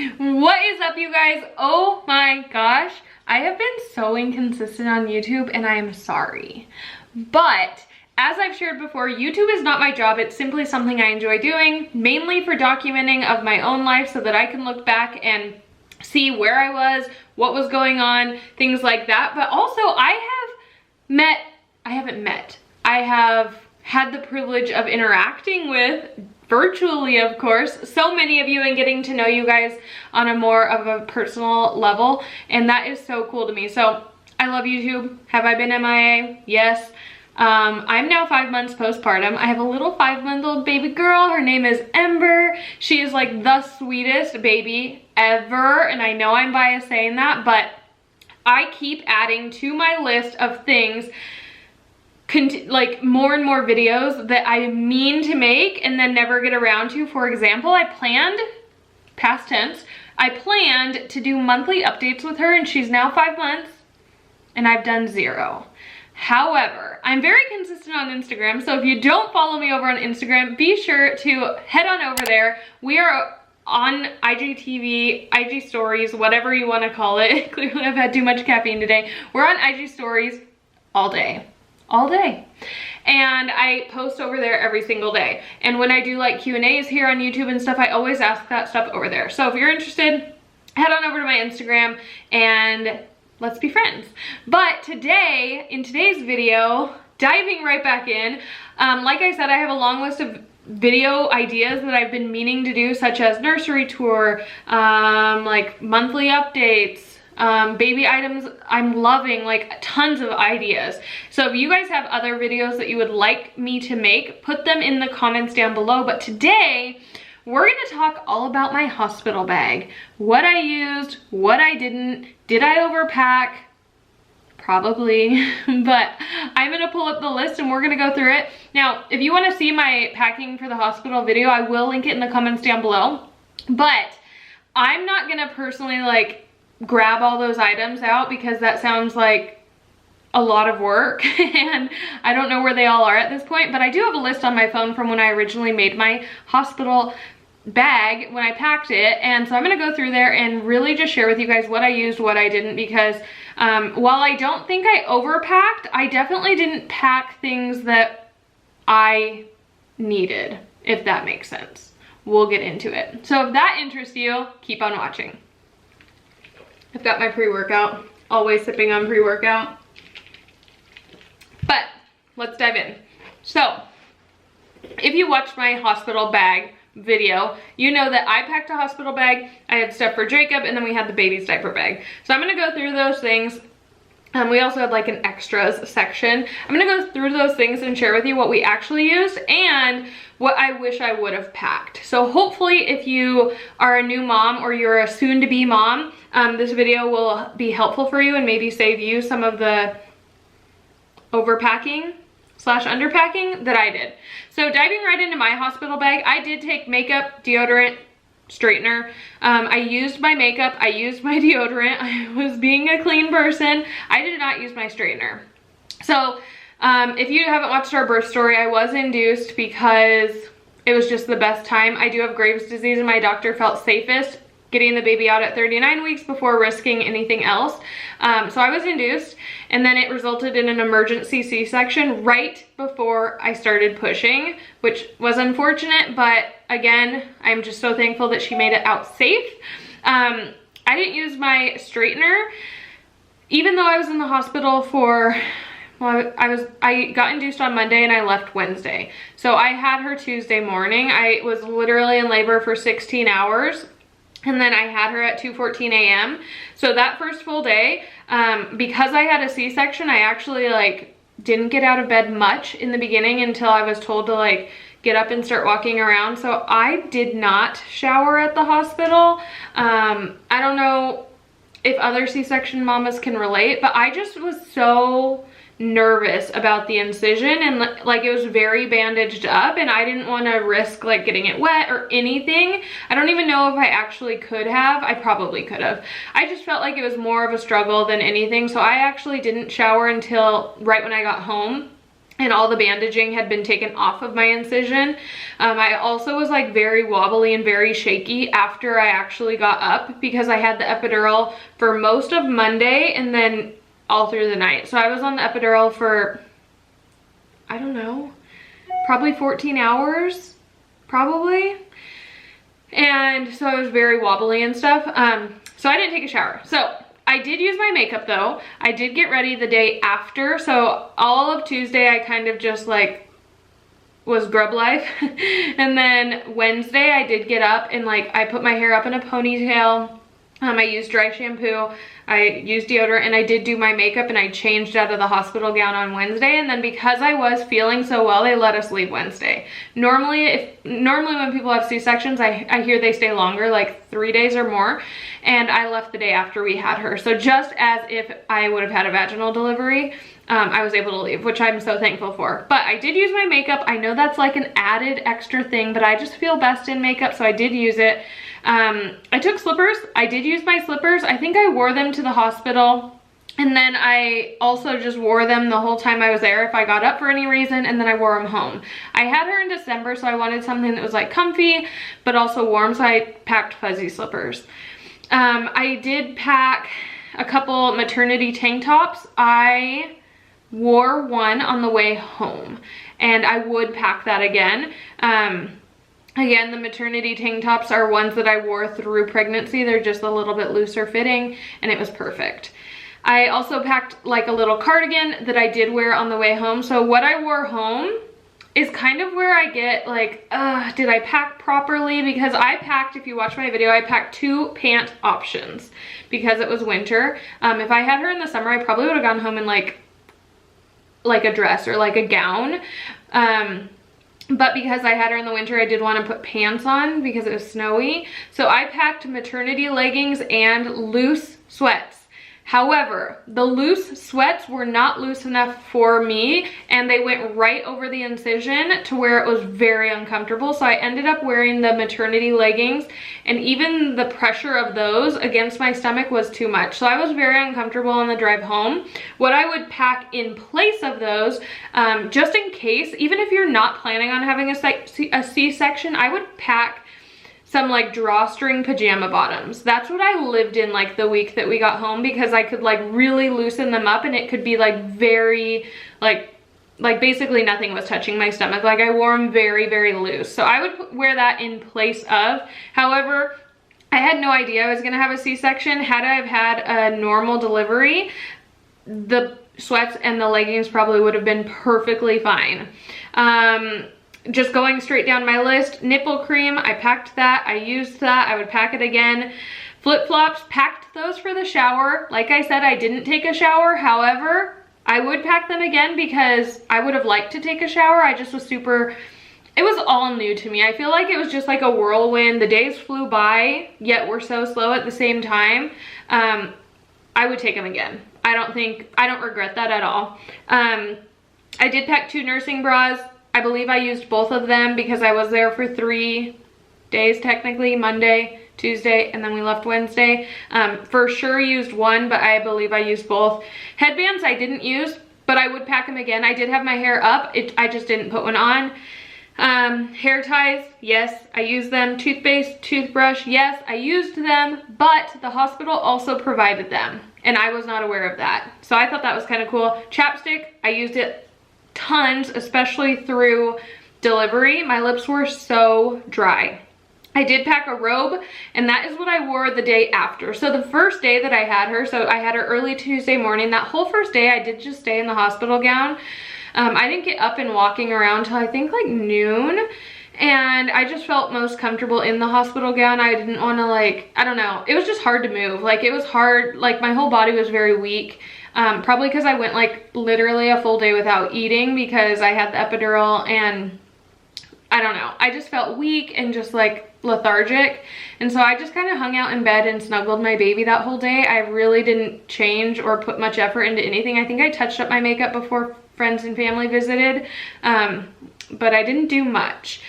What is up, you guys? Oh my gosh, I have been so inconsistent on YouTube and I am sorry. But as I've shared before, YouTube is not my job. It's simply something I enjoy doing, mainly for documenting of my own life so that I can look back and see where I was, what was going on, things like that. But also I have had the privilege of interacting with, virtually of course, so many of you and getting to know you guys on a more of a personal level, and that is so cool to me. So I love YouTube. Have I been MIA? Yes. I'm now 5 months postpartum. I have a little 5-month-old baby girl. Her name is Ember. She is like the sweetest baby ever, and I know I'm biased saying that, but I keep adding to my list of things, like more and more videos that I mean to make and then never get around to. For example, I planned, past tense, I planned to do monthly updates with her, and she's now 5 months and I've done 0. However, I'm very consistent on Instagram, so if you don't follow me over on Instagram, be sure to head on over there. We are on IGTV, IG stories, whatever you want to call it. Clearly I've had too much caffeine today. We're on IG stories all day. And I post over there every single day. And when I do like Q&As here on YouTube and stuff, I always ask that stuff over there. So if you're interested, head on over to my Instagram and let's be friends. But today, in today's video, diving right back in, like I said, I have a long list of video ideas that I've been meaning to do, such as nursery tour, like monthly updates, baby items I'm loving, like tons of ideas. So if you guys have other videos that you would like me to make, put them in the comments down below. But today we're gonna talk all about my hospital bag. What I used, what I didn't, did I overpack? Probably, but I'm gonna pull up the list and we're gonna go through it. Now, if you wanna see my packing for the hospital video, I will link it in the comments down below. But I'm not gonna personally like grab all those items out because that sounds like a lot of work and I don't know where they all are at this point, but I do have a list on my phone from when I originally made my hospital bag when I packed it, and so I'm gonna go through there and really just share with you guys what I used, what I didn't, because while I don't think I overpacked, I definitely didn't pack things that I needed, if that makes sense. We'll get into it. So if that interests you, keep on watching. I've got my pre-workout, always sipping on pre-workout. But let's dive in. So if you watched my hospital bag video, you know that I packed a hospital bag, I had stuff for Jacob, and then we had the baby's diaper bag. So I'm gonna go through those things. We also had like an extras section. I'm gonna go through those things and share with you what we actually used and what I wish I would have packed. So hopefully if you are a new mom or you're a soon-to-be mom, this video will be helpful for you and maybe save you some of the overpacking / underpacking that I did. So diving right into my hospital bag, I did take makeup, deodorant, straightener. I used my makeup, I used my deodorant. I was being a clean person. I did not use my straightener. So if you haven't watched our birth story, I was induced because it was just the best time. I do have Graves' disease and my doctor felt safest getting the baby out at 39 weeks before risking anything else. So I was induced, and then it resulted in an emergency C-section right before I started pushing, which was unfortunate, but again, I'm just so thankful that she made it out safe. I didn't use my straightener, even though I was in the hospital for, well, I got induced on Monday and I left Wednesday. So I had her Tuesday morning. I was literally in labor for 16 hours. And then I had her at 2:14 a.m. So that first full day, because I had a C-section, I actually like didn't get out of bed much in the beginning until I was told to like get up and start walking around. So I did not shower at the hospital. I don't know if other C-section mamas can relate, but I just was so nervous about the incision, and like it was very bandaged up and I didn't want to risk like getting it wet or anything. I don't even know if I actually could have. I probably could have. I just felt like it was more of a struggle than anything, so I actually didn't shower until right when I got home. and all the bandaging had been taken off of my incision. I also was like very wobbly and very shaky after I actually got up because I had the epidural for most of Monday and then all through the night. So I was on the epidural for, I don't know, probably 14 hours, probably. And so I was very wobbly and stuff. So I didn't take a shower. So I did use my makeup though. I did get ready the day after. So all of Tuesday I kind of just like was grub life. And then Wednesday I did get up and like I put my hair up in a ponytail. I used dry shampoo, I used deodorant, and I did do my makeup, and I changed out of the hospital gown on Wednesday. And then because I was feeling so well, they let us leave Wednesday. Normally when people have C-sections, I hear they stay longer, like 3 days or more. And I left the day after we had her. So just as if I would have had a vaginal delivery, I was able to leave, which I'm so thankful for. But I did use my makeup. I know that's like an added extra thing, but I just feel best in makeup, so I did use it. I took slippers. I did use my slippers. I think I wore them to the hospital, and then I also just wore them the whole time I was there if I got up for any reason, and then I wore them home. I had her in December, so I wanted something that was like comfy but also warm, so I packed fuzzy slippers. I did pack a couple maternity tank tops. I wore one on the way home, and I would pack that again. Again, the maternity tank tops are ones that I wore through pregnancy. They're just a little bit looser fitting, and it was perfect. I also packed like a little cardigan that I did wear on the way home. So what I wore home is kind of where I get like, did I pack properly? Because I packed, if you watch my video, I packed 2 pant options because it was winter. If I had her in the summer, I probably would have gone home in like a dress or like a gown. But because I had her in the winter, I did want to put pants on because it was snowy. So I packed maternity leggings and loose sweats. However, the loose sweats were not loose enough for me, and they went right over the incision to where it was very uncomfortable. So I ended up wearing the maternity leggings, and even the pressure of those against my stomach was too much. So I was very uncomfortable on the drive home. What I would pack in place of those, just in case, even if you're not planning on having a C-section, I would pack some like drawstring pajama bottoms. That's what I lived in like the week that we got home, because I could like really loosen them up, and it could be like very like basically nothing was touching my stomach. Like I wore them very, very loose. So I would wear that in place of. However, I had no idea I was gonna have a C-section. Had I have had a normal delivery, the sweats and the leggings probably would have been perfectly fine. Just going straight down my list, nipple cream, I packed that, I used that, I would pack it again. Flip-flops, packed those for the shower. Like I said, I didn't take a shower. However, I would pack them again because I would have liked to take a shower. I just was super, it was all new to me. I feel like it was just like a whirlwind. The days flew by, yet we're so slow at the same time. I would take them again. I don't regret that at all. I did pack 2 nursing bras. I believe I used both of them because I was there for 3 days technically, Monday, Tuesday, and then we left Wednesday. For sure used one, but I believe I used both. Headbands I didn't use, but I would pack them again. I did have my hair up, I just didn't put one on. Hair ties, yes, I used them. Toothpaste, toothbrush, yes, I used them, but the hospital also provided them, and I was not aware of that. So I thought that was kind of cool. Chapstick, I used it tons, especially through delivery. My lips were so dry. I did pack a robe, and that is what I wore the day after. So the first day that I had her, so I had her early Tuesday morning. That whole first day I did just stay in the hospital gown. I didn't get up and walking around till I think like noon, and I just felt most comfortable in the hospital gown. I didn't want to like, I don't know, it was just hard to move. Like it was hard, like my whole body was very weak. Probably because I went like literally a full day without eating because I had the epidural, and I don't know, I just felt weak and just like lethargic. And so I just kind of hung out in bed and snuggled my baby that whole day. I really didn't change or put much effort into anything. I think I touched up my makeup before friends and family visited, but I didn't do much.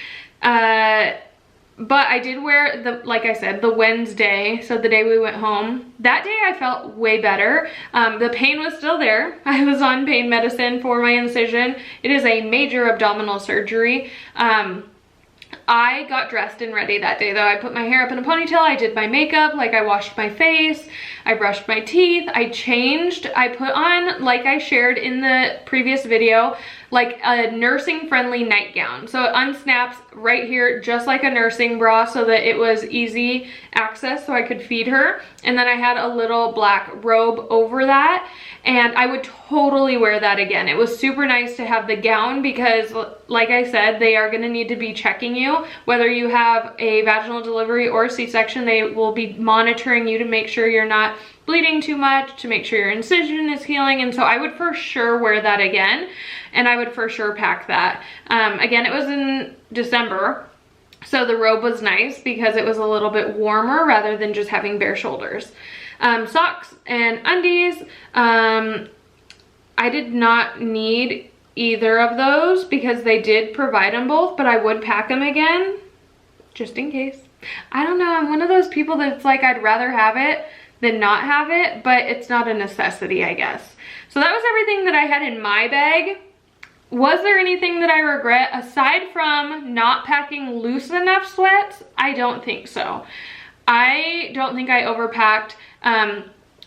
But I did wear the, like I said, the Wednesday, so the day we went home. That day I felt way better. The pain was still there. I was on pain medicine for my incision. It is a major abdominal surgery. I got dressed and ready that day though. I put my hair up in a ponytail, I did my makeup, like I washed my face, I brushed my teeth, I changed, I put on, like I shared in the previous video, like a nursing friendly nightgown. So it unsnaps right here just like a nursing bra so that it was easy access so I could feed her. And then I had a little black robe over that, and I would totally wear that again. It was super nice to have the gown because, like I said, they are gonna need to be checking you. Whether you have a vaginal delivery or C-section, they will be monitoring you to make sure you're not bleeding too much, to make sure your incision is healing. And so I would for sure wear that again, and I would for sure pack that. Again, it was in December, so the robe was nice because it was a little bit warmer rather than just having bare shoulders. Socks and undies, I did not need either of those because they did provide them both, but I would pack them again just in case. I don't know, I'm one of those people that's like, I'd rather have it than not have it, but it's not a necessity, I guess. So that was everything that I had in my bag. Was there anything that I regret aside from not packing loose enough sweats? I don't think so. I don't think I overpacked.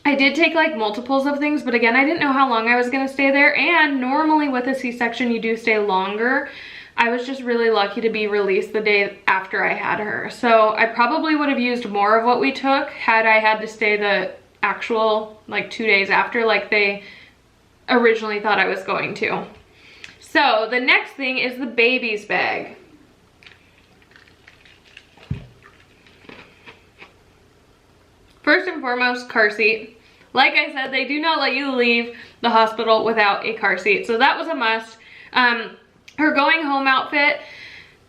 I did take like multiples of things, but again, I didn't know how long I was gonna stay there, and normally with a C-section you do stay longer. I was just really lucky to be released the day after I had her. So I probably would have used more of what we took had I had to stay the actual like 2 days after, like they originally thought I was going to. So the next thing is the baby's bag. First and foremost, car seat. Like I said, they do not let you leave the hospital without a car seat, so that was a must. Her going home outfit,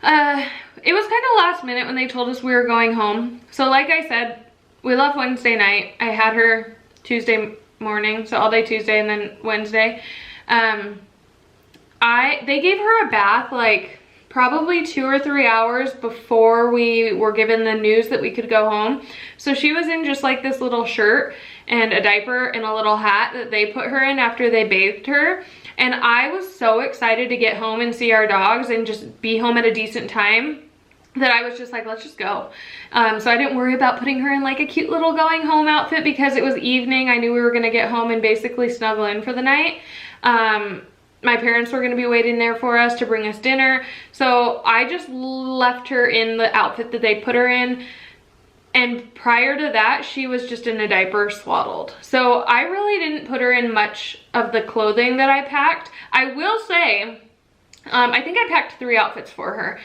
it was kind of last minute when they told us we were going home. So like I said, we left Wednesday night. I had her Tuesday morning, so all day Tuesday and then Wednesday. They gave her a bath like probably 2 or 3 hours before we were given the news that we could go home. So she was in just like this little shirt and a diaper and a little hat that they put her in after they bathed her. And I was so excited to get home and see our dogs and just be home at a decent time that I was just like, let's just go. So I didn't worry about putting her in like a cute little going home outfit because it was evening. I knew we were gonna get home and basically snuggle in for the night. My parents were gonna be waiting there for us to bring us dinner. So I just left her in the outfit that they put her in. And prior to that, she was just in a diaper swaddled. So I really didn't put her in much of the clothing that I packed. I will say, I think I packed 3 outfits for her.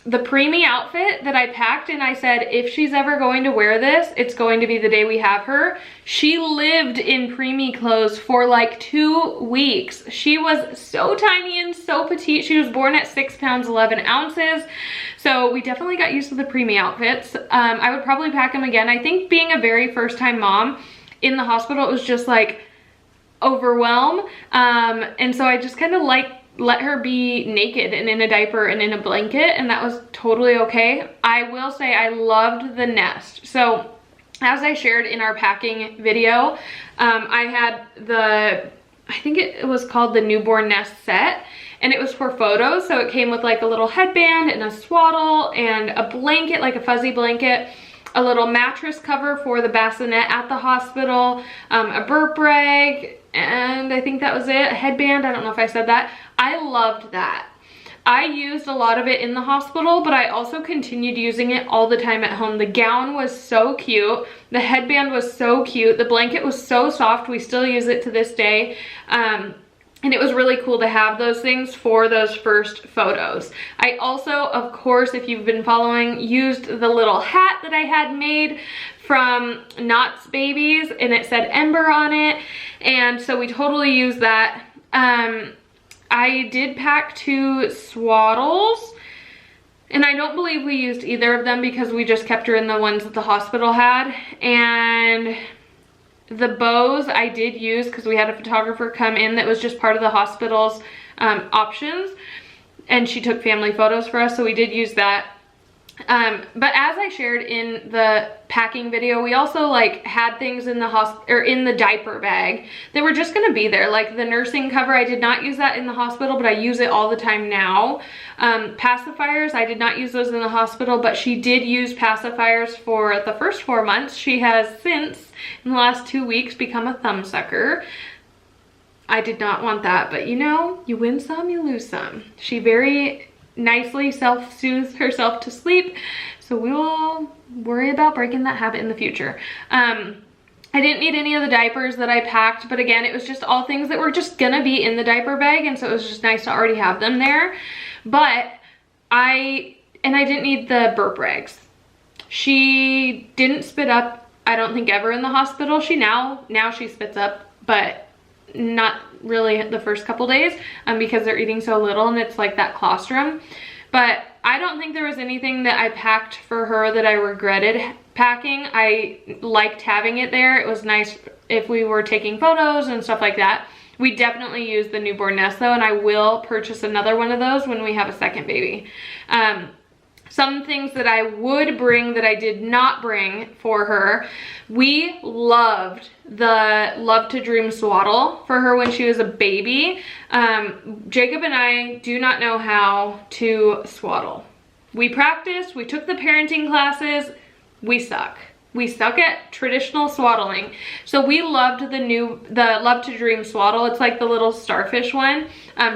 The preemie outfit that I packed, and I said, if she's ever going to wear this, it's going to be the day we have her. She lived in preemie clothes for like 2 weeks. She was so tiny and so petite. She was born at 6 pounds 11 ounces. So we definitely got used to the preemie outfits. I would probably pack them again. I think being a very first time mom in the hospital, it was just like overwhelm. And so I just kind of let her be naked and in a diaper and in a blanket, and that was totally okay. I will say I loved the nest. So as I shared in our packing video, I had I think it was called the newborn nest set, and it was for photos. So it came with like a little headband and a swaddle and a blanket, like a fuzzy blanket, a little mattress cover for the bassinet at the hospital, a burp rag, and I think that was it. A headband, I don't know if I said that. I loved that. I used a lot of it in the hospital, but I also continued using it all the time at home. The gown was so cute. The headband was so cute. The blanket was so soft. We still use it to this day. And it was really cool to have those things for those first photos. I also, of course, if you've been following, used the little hat that I had made from Knott's Babies, and it said Ember on it. And so we totally used that. I did pack 2 swaddles, and I don't believe we used either of them because we just kept her in the ones that the hospital had. And the bows I did use because we had a photographer come in that was just part of the hospital's options, and she took family photos for us, so we did use that. But as I shared in the packing video, we also like had things in the in the diaper bag that were just gonna be there. Like the nursing cover, I did not use that in the hospital, but I use it all the time now. Pacifiers, I did not use those in the hospital, but she did use pacifiers for the first 4 months. She has since, in the last 2 weeks, become a thumb sucker. I did not want that, but you know, you win some, you lose some. She very nicely self-soothes herself to sleep, so we will worry about breaking that habit in the future. I didn't need any of the diapers that I packed, but again, it was just all things that were just gonna be in the diaper bag, and so it was just nice to already have them there. But I didn't need the burp rags. She didn't spit up, I don't think, ever in the hospital. She now she spits up, but not really the first couple days because they're eating so little and it's like that colostrum. But I don't think there was anything that I packed for her that I regretted packing. I liked having it there. It was nice if we were taking photos and stuff like that. We definitely use the newborn nest though, and I will purchase another one of those when we have a second baby. Some things that I would bring that I did not bring for her. We loved the Love to Dream swaddle for her when she was a baby. Jacob and I do not know how to swaddle. We practiced, we took the parenting classes, we suck. We suck at traditional swaddling. So we loved the Love to Dream swaddle. It's like the little starfish one.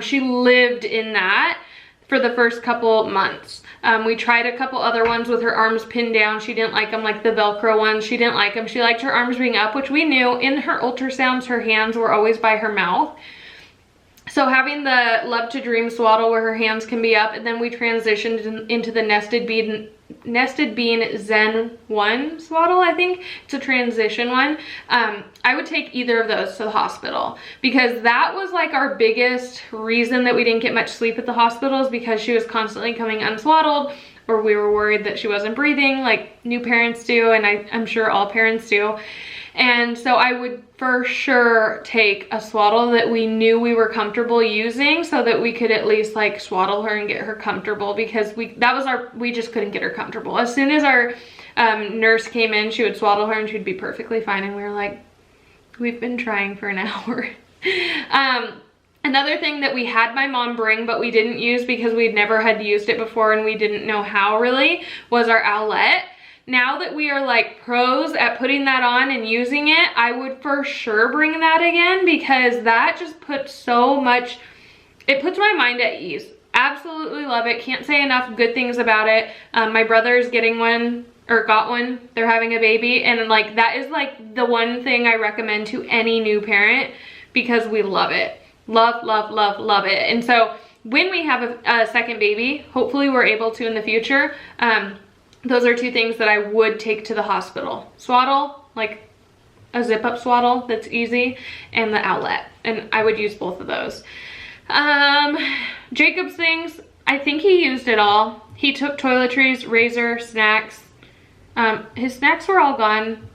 She lived in that for the first couple months. We tried a couple other ones with her arms pinned down. She didn't like them, like the Velcro ones. She didn't like them. She liked her arms being up, which we knew in her ultrasounds, her hands were always by her mouth. So having the Love to Dream swaddle where her hands can be up, and then we transitioned into the Nested Bean Zen 1 swaddle, I think. It's a transition one. I would take either of those to the hospital because that was like our biggest reason that we didn't get much sleep at the hospital, is because she was constantly coming unswaddled, or we were worried that she wasn't breathing like new parents do, and I'm sure all parents do. And so I would for sure take a swaddle that we knew we were comfortable using, so that we could at least like swaddle her and get her comfortable, because we just couldn't get her comfortable. As soon as our nurse came in, she would swaddle her and she'd be perfectly fine, and we were like, we've been trying for an hour. Another thing that we had my mom bring but we didn't use because we'd never had used it before and we didn't know how really, was our owlet. Now that we are like pros at putting that on and using it, I would for sure bring that again, because that just puts so much, it puts my mind at ease. Absolutely love it. Can't say enough good things about it. My brother is getting one, or got one. They're having a baby, and like that is like the one thing I recommend to any new parent, because we love it. Love, love, love, love it. And so when we have a second baby, hopefully we're able to in the future, those are two things that I would take to the hospital. Swaddle, like a zip up swaddle that's easy, and the owlet. And I would use both of those. Jacob's things, I think he used it all. He took toiletries, razor, snacks. His snacks were all gone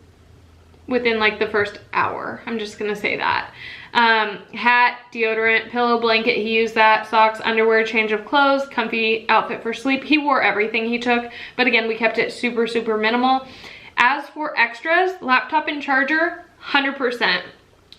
within like the first hour. I'm just gonna say that. Hat, deodorant, pillow, blanket, he used that. Socks, underwear, change of clothes, comfy outfit for sleep. He wore everything he took, but again, we kept it super, super minimal. As for extras, laptop and charger, 100%.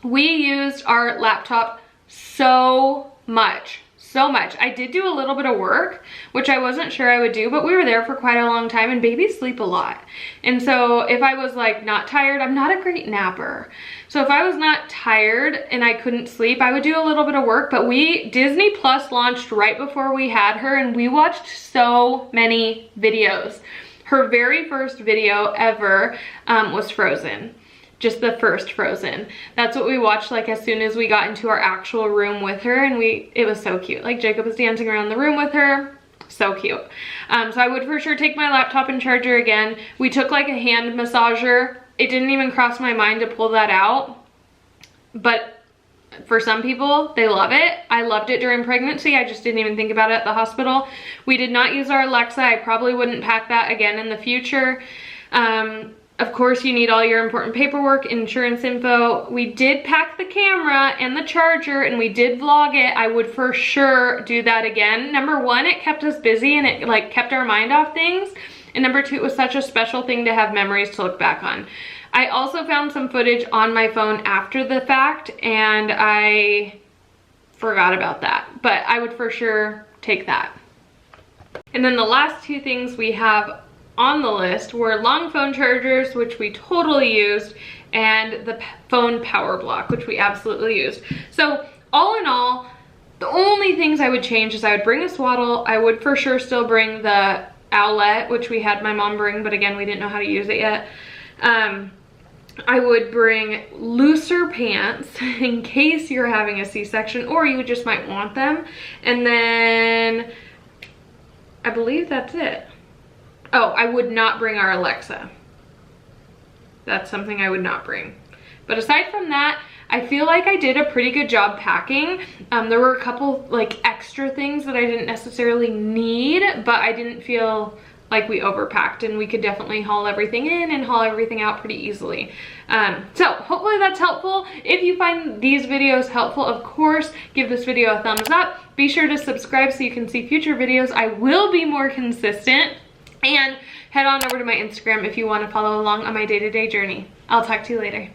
We used our laptop so much. I did do a little bit of work, which I wasn't sure I would do, but we were there for quite a long time, and babies sleep a lot. And so if I was like not tired, I'm not a great napper. So if I was not tired and I couldn't sleep, I would do a little bit of work. But Disney Plus launched right before we had her, and we watched so many videos. Her very first video ever was Frozen. Just the first Frozen. That's what we watched like as soon as we got into our actual room with her, and it was so cute. Like Jacob was dancing around the room with her. So cute. So I would for sure take my laptop and charger again. We took like a hand massager. It didn't even cross my mind to pull that out, but for some people, they love it. I loved it during pregnancy. I just didn't even think about it at the hospital. We did not use our Alexa. I probably wouldn't pack that again in the future. Of course, you need all your important paperwork, insurance info. We did pack the camera and the charger and we did vlog it. I would for sure do that again. Number one, it kept us busy and it like kept our mind off things. And number two, it was such a special thing to have memories to look back on. I also found some footage on my phone after the fact and I forgot about that, but I would for sure take that. And then the last two things we have on the list were long phone chargers, which we totally used, and the phone power block, which we absolutely used. So all in all, the only things I would change is I would bring a swaddle. I would for sure still bring the owlet, which we had my mom bring, but again, we didn't know how to use it yet. I would bring looser pants in case you're having a C-section or you just might want them. And then I believe that's it. Oh, I would not bring our Alexa. That's something I would not bring. But aside from that, I feel like I did a pretty good job packing. There were a couple like extra things that I didn't necessarily need, but I didn't feel like we overpacked, and we could definitely haul everything in and haul everything out pretty easily. So hopefully that's helpful. If you find these videos helpful, of course, give this video a thumbs up. Be sure to subscribe so you can see future videos. I will be more consistent, and head on over to my Instagram if you want to follow along on my day-to-day journey. I'll talk to you later.